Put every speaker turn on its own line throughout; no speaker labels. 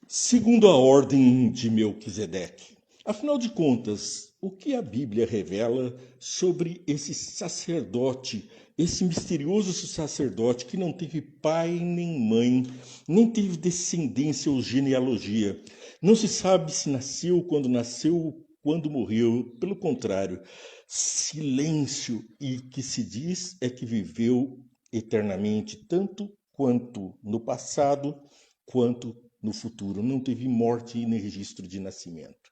Segundo a ordem de Melquisedeque. Afinal de contas, o que a Bíblia revela sobre esse sacerdote, esse misterioso sacerdote que não teve pai nem mãe, nem teve descendência ou genealogia? Não se sabe se nasceu, quando morreu. Pelo contrário, silêncio, e que se diz é que viveu eternamente, tanto quanto no passado, quanto no futuro. Não teve morte nem registro de nascimento.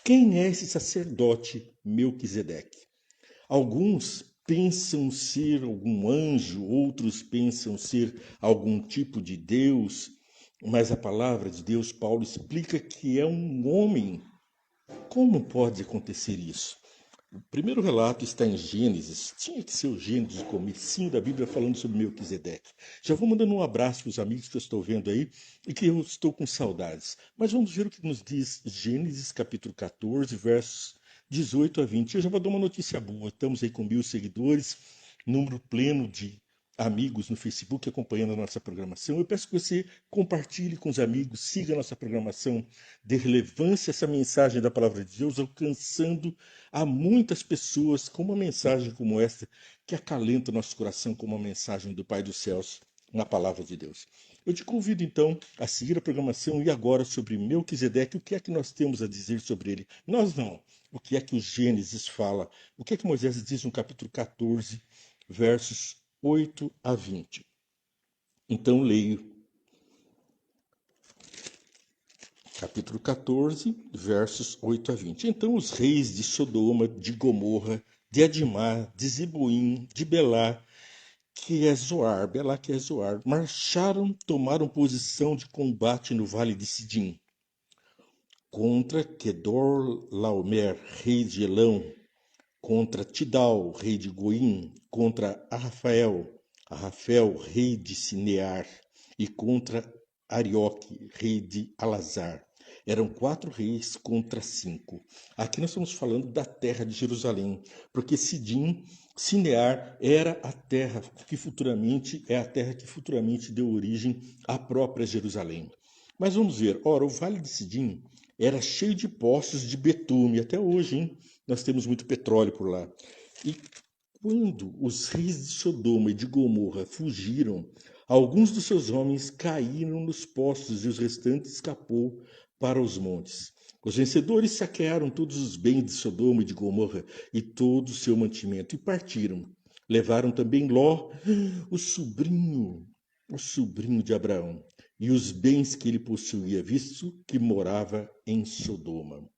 Quem é esse sacerdote Melquisedeque? Alguns pensam ser algum anjo, outros pensam ser algum tipo de Deus, mas a palavra de Deus, Paulo explica que é um homem. Como pode acontecer isso? O primeiro relato está em Gênesis. Tinha que ser o Gênesis, o comecinho da Bíblia, falando sobre Melquisedeque. Já vou mandando um abraço para os amigos que eu estou vendo aí e que eu estou com saudades. Mas vamos ver o que nos diz Gênesis capítulo 14, versos 18 a 20. Eu já vou dar uma notícia boa. Estamos aí com 1.000 seguidores, número pleno de amigos no Facebook acompanhando a nossa programação. Eu peço que você compartilhe com os amigos, siga a nossa programação, dê relevância a essa mensagem da palavra de Deus, alcançando a muitas pessoas com uma mensagem como esta, que acalenta o nosso coração como uma mensagem do Pai dos Céus na palavra de Deus. Eu te convido então a seguir a programação e agora sobre Melquisedeque, o que é que nós temos a dizer sobre ele? Nós não. O que é que o Gênesis fala? O que é que Moisés diz no capítulo 14, versos 8 a 20? Então leio capítulo 14, versos 8 a 20. Então os reis de Sodoma, de Gomorra, de Adimá, de Zeboim, de Belá, que é Zoar, marcharam, tomaram posição de combate no vale de Sidim, contra Kedor Laomer, rei de Elão, contra Tidal, rei de Goim, contra Arrafel, rei de Sinear, e contra Arioque, rei de Alazar. Eram 4 reis contra 5. Aqui nós estamos falando da terra de Jerusalém, porque Sinear era a terra que futuramente deu origem à própria Jerusalém. Mas vamos ver, ora, o Vale de Sidim era cheio de poços de betume, até hoje, hein? Nós temos muito petróleo por lá. E quando os reis de Sodoma e de Gomorra fugiram, alguns dos seus homens caíram nos poços e os restantes escapou para os montes. Os vencedores saquearam todos os bens de Sodoma e de Gomorra e todo o seu mantimento e partiram. Levaram também Ló, o sobrinho, o sobrinho de Abraão, e os bens que ele possuía, visto que morava em Sodoma.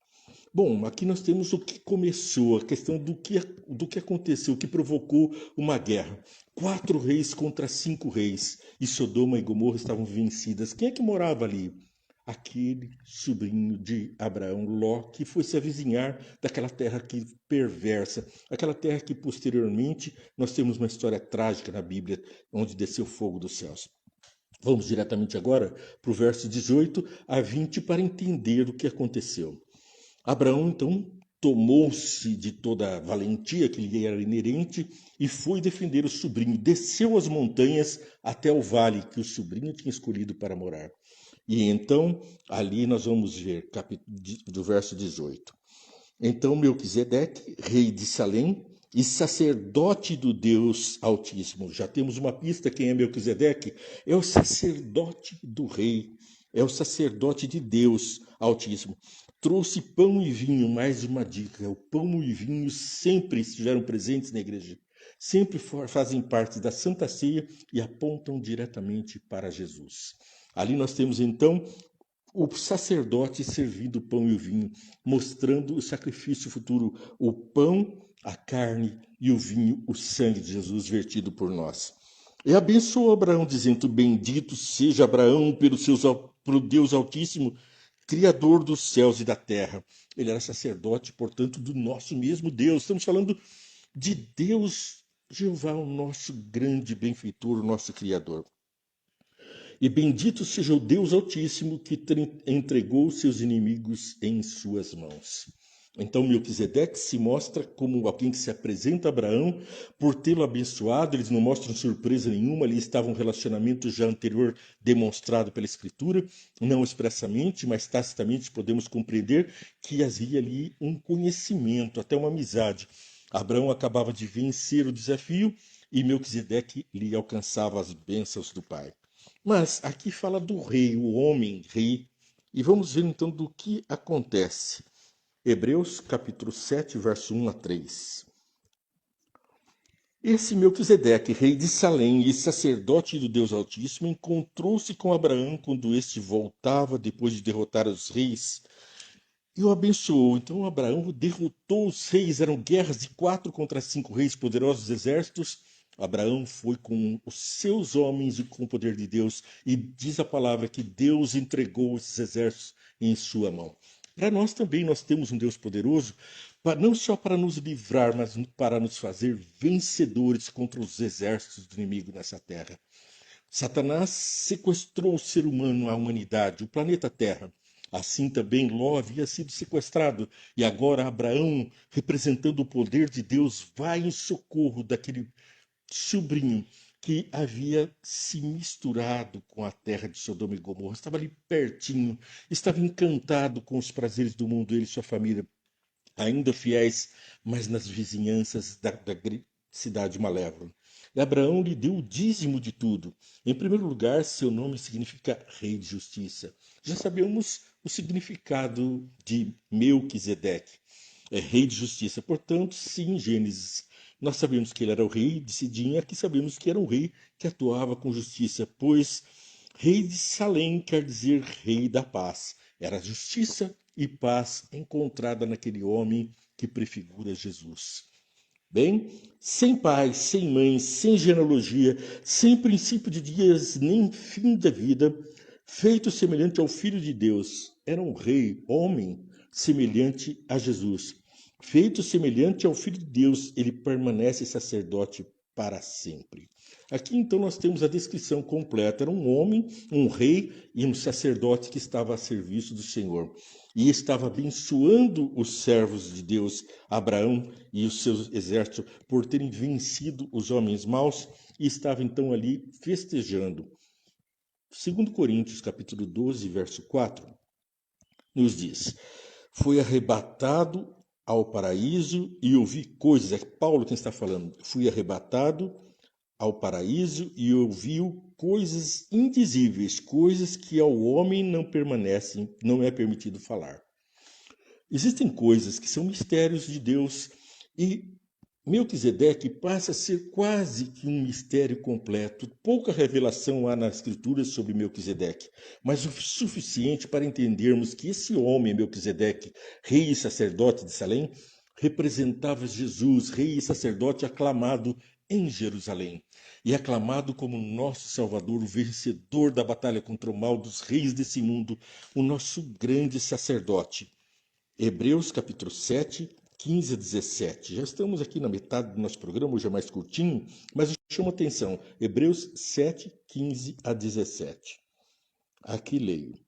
Bom, aqui nós temos o que começou, a questão do que aconteceu, o que provocou uma guerra. 4 reis contra 5 reis, e Sodoma e Gomorra estavam vencidas. Quem é que morava ali? Aquele sobrinho de Abraão, Ló, que foi se avizinhar daquela terra que perversa, aquela terra que posteriormente nós temos uma história trágica na Bíblia, onde desceu fogo dos céus. Vamos diretamente agora para o verso 18 a 20 para entender o que aconteceu. Abraão, então, tomou-se de toda a valentia que lhe era inerente e foi defender o sobrinho. Desceu as montanhas até o vale que o sobrinho tinha escolhido para morar. E então, ali nós vamos ver, do verso 18. Então Melquisedeque, rei de Salém e sacerdote do Deus Altíssimo. Já temos uma pista quem é Melquisedeque? É o sacerdote do rei, é o sacerdote de Deus Altíssimo. Trouxe pão e vinho, mais uma dica. O pão e vinho sempre estiveram presentes na igreja. Sempre fazem parte da Santa Ceia e apontam diretamente para Jesus. Ali nós temos então o sacerdote servindo o pão e o vinho, mostrando o sacrifício futuro, o pão, a carne e o vinho, o sangue de Jesus vertido por nós. E abençoou Abraão, dizendo: Bendito seja Abraão pelo Deus Altíssimo, Criador dos céus e da terra. Ele era sacerdote, portanto, do nosso mesmo Deus. Estamos falando de Deus, Jeová, o nosso grande benfeitor, o nosso Criador. E bendito seja o Deus Altíssimo que entregou seus inimigos em suas mãos. Então Melquisedeque se mostra como alguém que se apresenta a Abraão por tê-lo abençoado. Eles não mostram surpresa nenhuma, ali estava um relacionamento já anterior demonstrado pela Escritura, não expressamente, mas tacitamente podemos compreender que havia ali um conhecimento, até uma amizade. Abraão acabava de vencer o desafio e Melquisedeque lhe alcançava as bênçãos do pai. Mas aqui fala do rei, o homem rei, e vamos ver então do que acontece. Hebreus capítulo 7, verso 1 a 3. Esse Melquisedeque, rei de Salém e sacerdote do Deus Altíssimo, encontrou-se com Abraão quando este voltava depois de derrotar os reis e o abençoou. Então Abraão derrotou os reis, eram guerras de 4 contra 5 reis, poderosos exércitos. Abraão foi com os seus homens e com o poder de Deus, e diz a palavra que Deus entregou esses exércitos em sua mão. Para nós também, nós temos um Deus poderoso, não só para nos livrar, mas para nos fazer vencedores contra os exércitos do inimigo nessa terra. Satanás sequestrou o ser humano, a humanidade, o planeta Terra. Assim também Ló havia sido sequestrado, e agora Abraão, representando o poder de Deus, vai em socorro daquele sobrinho que havia se misturado com a terra de Sodoma e Gomorra, estava ali pertinho, estava encantado com os prazeres do mundo, ele e sua família, ainda fiéis, mas nas vizinhanças da cidade malévola. E Abraão lhe deu o dízimo de tudo. Em primeiro lugar, seu nome significa Rei de Justiça. Já sabemos o significado de Melquisedeque, é Rei de Justiça. Portanto, sim, Gênesis, nós sabemos que ele era o rei de Sidim, aqui sabemos que era um rei que atuava com justiça, pois Rei de Salém quer dizer Rei da Paz. Era justiça e paz encontrada naquele homem que prefigura Jesus. Bem, sem pai, sem mãe, sem genealogia, sem princípio de dias nem fim da vida, feito semelhante ao Filho de Deus, era um rei, homem, semelhante a Jesus. Feito semelhante ao Filho de Deus, ele permanece sacerdote para sempre. Aqui então nós temos a descrição completa. Era um homem, um rei e um sacerdote que estava a serviço do Senhor. E estava abençoando os servos de Deus, Abraão e os seus exércitos, por terem vencido os homens maus, e estava então ali festejando. 2 Coríntios capítulo 12, verso 4, nos diz: foi arrebatado ao paraíso e ouvi coisas. É Paulo quem está falando. Fui arrebatado ao paraíso e ouviu coisas indizíveis, coisas que ao homem não permanecem, não é permitido falar. Existem coisas que são mistérios de Deus e Melquisedeque passa a ser quase que um mistério completo. Pouca revelação há nas escrituras sobre Melquisedeque, mas o suficiente para entendermos que esse homem, Melquisedeque, rei e sacerdote de Salém, representava Jesus, rei e sacerdote aclamado em Jerusalém, e aclamado como nosso Salvador, o vencedor da batalha contra o mal dos reis desse mundo, o nosso grande sacerdote. Hebreus capítulo 7, 15 a 17. Já estamos aqui na metade do nosso programa, hoje é mais curtinho, mas eu chamo a atenção. Hebreus 7, 15 a 17. Aqui leio.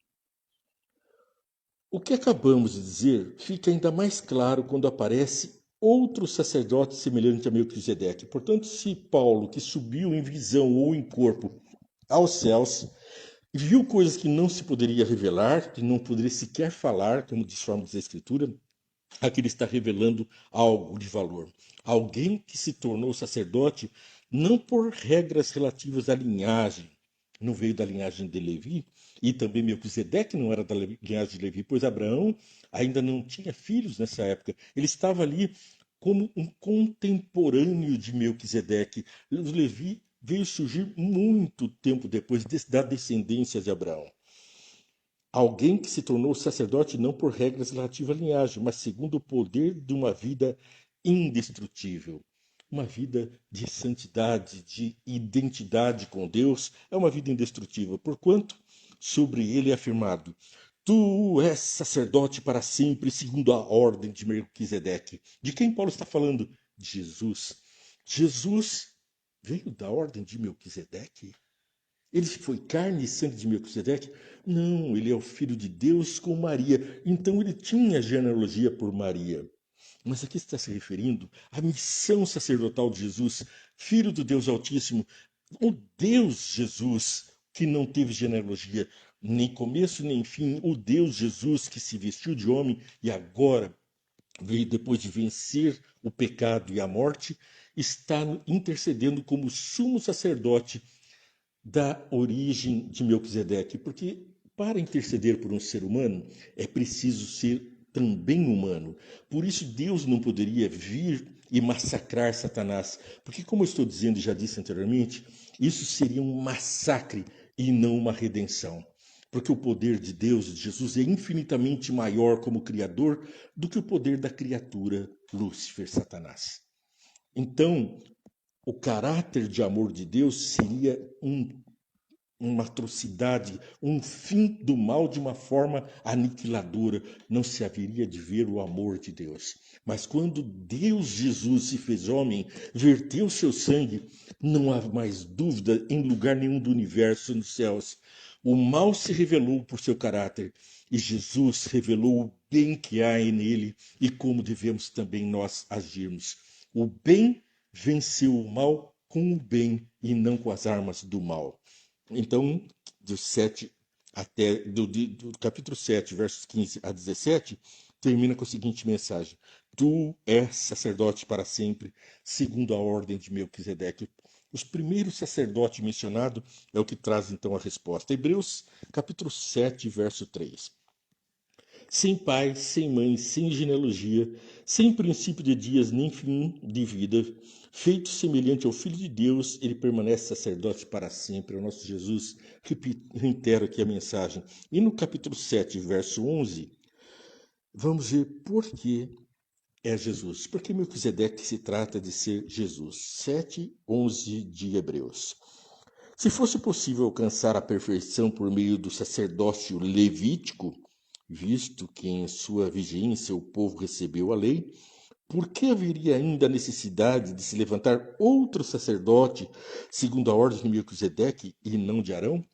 O que acabamos de dizer fica ainda mais claro quando aparece outro sacerdote semelhante a Melquisedeque. Portanto, se Paulo, que subiu em visão ou em corpo aos céus, viu coisas que não se poderia revelar, que não poderia sequer falar, como diz forma da Escritura, aqui ele está revelando algo de valor. Alguém que se tornou sacerdote não por regras relativas à linhagem, não veio da linhagem de Levi, e também Melquisedeque não era da linhagem de Levi, pois Abraão ainda não tinha filhos nessa época. Ele estava ali como um contemporâneo de Melquisedeque. Levi veio surgir muito tempo depois da descendência de Abraão. Alguém que se tornou sacerdote não por regras relativas à linhagem, mas segundo o poder de uma vida indestrutível. Uma vida de santidade, de identidade com Deus, é uma vida indestrutível, porquanto sobre ele é afirmado: tu és sacerdote para sempre, segundo a ordem de Melquisedeque. De quem Paulo está falando? De Jesus. Jesus veio da ordem de Melquisedeque? Ele foi carne e sangue de Melquisedeque? Não, ele é o filho de Deus com Maria. Então ele tinha genealogia por Maria. Mas aqui está se referindo à missão sacerdotal de Jesus, filho do Deus Altíssimo, o Deus Jesus, que não teve genealogia nem começo nem fim, o Deus Jesus que se vestiu de homem e agora veio depois de vencer o pecado e a morte, está intercedendo como sumo sacerdote da origem de Melquisedeque, porque para interceder por um ser humano é preciso ser também humano. Por isso Deus não poderia vir e massacrar Satanás, porque como eu estou dizendo e já disse anteriormente, isso seria um massacre e não uma redenção. Porque o poder de Deus, de Jesus, é infinitamente maior como Criador do que o poder da criatura Lúcifer, Satanás. Então, o caráter de amor de Deus seria uma atrocidade, um fim do mal de uma forma aniquiladora. Não se haveria de ver o amor de Deus. Mas quando Deus Jesus se fez homem, verteu seu sangue, não há mais dúvida em lugar nenhum do universo nos céus. O mal se revelou por seu caráter e Jesus revelou o bem que há nele e como devemos também nós agirmos. O bem venceu o mal com o bem e não com as armas do mal. Então, do 7 até do capítulo 7, versos 15 a 17, termina com a seguinte mensagem: Tu és sacerdote para sempre, segundo a ordem de Melquisedeque. Os primeiros sacerdotes mencionados é o que traz então a resposta. Hebreus capítulo 7, verso 3. Sem pai, sem mãe, sem genealogia, sem princípio de dias nem fim de vida, feito semelhante ao Filho de Deus, ele permanece sacerdote para sempre. É o nosso Jesus. Reitero aqui a mensagem. E no capítulo 7, verso 11, vamos ver por que é Jesus. Porque Melquisedeque se trata de ser Jesus. 7, 11 de Hebreus. Se fosse possível alcançar a perfeição por meio do sacerdócio levítico, visto que em sua vigência o povo recebeu a lei, por que haveria ainda a necessidade de se levantar outro sacerdote, segundo a ordem de Melquisedeque e não de Arão?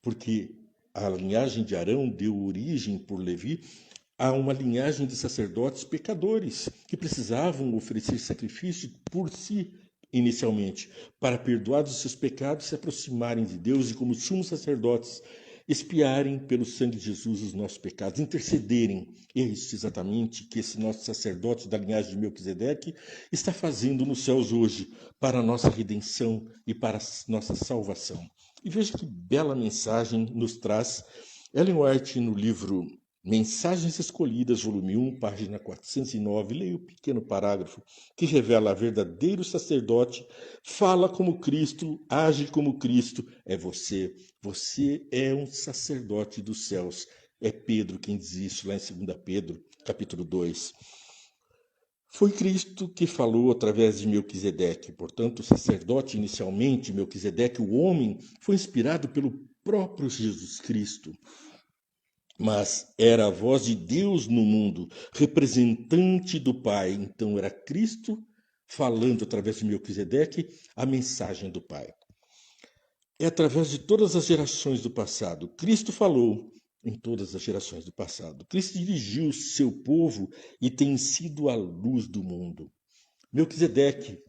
Porque a linhagem de Arão deu origem por Levi a uma linhagem de sacerdotes pecadores que precisavam oferecer sacrifício por si inicialmente, para perdoados os seus pecados se aproximarem de Deus e como sumos sacerdotes expiarem pelo sangue de Jesus os nossos pecados, intercederem. É isso exatamente que esse nosso sacerdote da linhagem de Melquisedeque está fazendo nos céus hoje, para a nossa redenção e para a nossa salvação. E veja que bela mensagem nos traz Ellen White no livro Mensagens Escolhidas, volume 1, página 409. Leia o pequeno parágrafo que revela a verdadeiro sacerdote, fala como Cristo, age como Cristo. É você. Você é um sacerdote dos céus. É Pedro quem diz isso lá em 2 Pedro, capítulo 2. Foi Cristo que falou através de Melquisedeque. Portanto, o sacerdote inicialmente, Melquisedeque, o homem, foi inspirado pelo próprio Jesus Cristo. Mas era a voz de Deus no mundo, representante do Pai. Então era Cristo falando através de Melquisedeque a mensagem do Pai. É através de todas as gerações do passado. Cristo falou em todas as gerações do passado. Cristo dirigiu o seu povo e tem sido a luz do mundo. Melquisedeque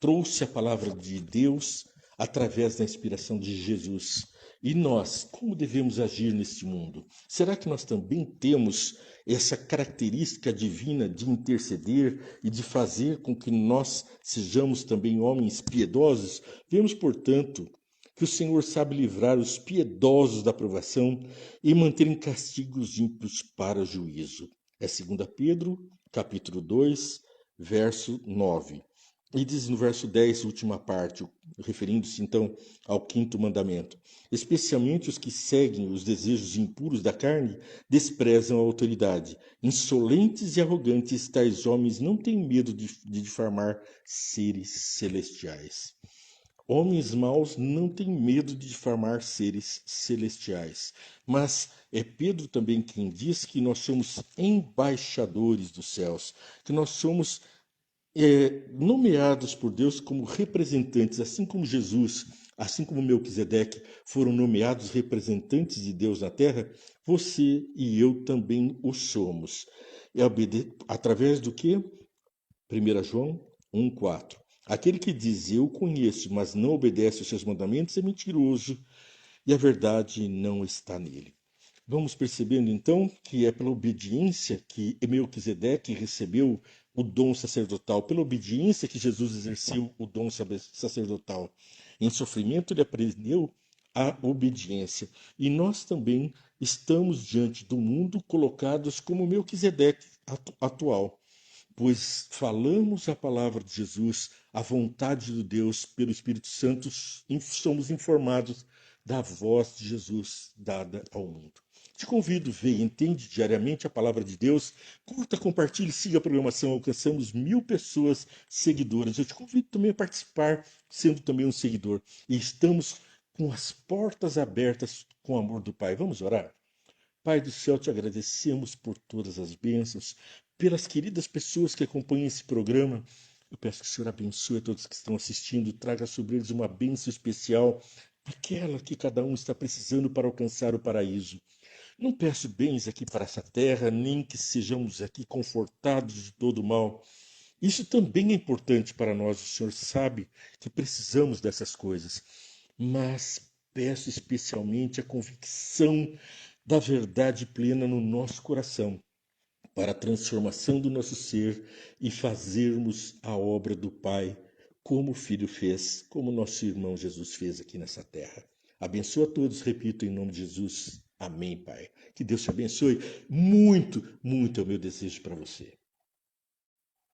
trouxe a palavra de Deus através da inspiração de Jesus. E nós, como devemos agir neste mundo? Será que nós também temos essa característica divina de interceder e de fazer com que nós sejamos também homens piedosos? Vemos, portanto, que o Senhor sabe livrar os piedosos da provação e manter em castigo os ímpios para o juízo. É 2 Pedro, capítulo 2, verso 9. E diz no verso 10, última parte, referindo-se então ao quinto mandamento: especialmente os que seguem os desejos impuros da carne desprezam a autoridade. Insolentes e arrogantes, tais homens não têm medo de difamar seres celestiais. Homens maus não têm medo de difamar seres celestiais. Mas é Pedro também quem diz que nós somos embaixadores dos céus, que nós somos nomeados por Deus como representantes, assim como Jesus Assim como Melquisedeque foram nomeados representantes de Deus na terra, você e eu também o somos. Através do que? 1 João 1,4. Aquele que diz eu conheço, mas não obedece aos seus mandamentos é mentiroso e a verdade não está nele. Vamos percebendo então que é pela obediência que Melquisedeque recebeu o dom sacerdotal, pela obediência que Jesus exerceu o dom sacerdotal. Em sofrimento ele aprendeu a obediência. E nós também estamos diante do mundo colocados como Melquisedeque atual, pois falamos a palavra de Jesus, a vontade de Deus pelo Espírito Santo, somos informados da voz de Jesus dada ao mundo. Te convido, vê e entende diariamente a palavra de Deus, curta, compartilhe, siga a programação, alcançamos 1000 pessoas seguidoras. Eu te convido também a participar, sendo também um seguidor. E estamos com as portas abertas com o amor do Pai. Vamos orar? Pai do céu, te agradecemos por todas as bênçãos, pelas queridas pessoas que acompanham esse programa. Eu peço que o Senhor abençoe a todos que estão assistindo, traga sobre eles uma bênção especial, aquela que cada um está precisando para alcançar o paraíso. Não peço bens aqui para essa terra, nem que sejamos aqui confortados de todo mal. Isso também é importante para nós, o Senhor sabe que precisamos dessas coisas. Mas peço especialmente a convicção da verdade plena no nosso coração, para a transformação do nosso ser e fazermos a obra do Pai, como o Filho fez, como nosso irmão Jesus fez aqui nessa terra. Abençoa a todos, repito, em nome de Jesus. Amém, Pai. Que Deus te abençoe. Muito, muito é o meu desejo para você.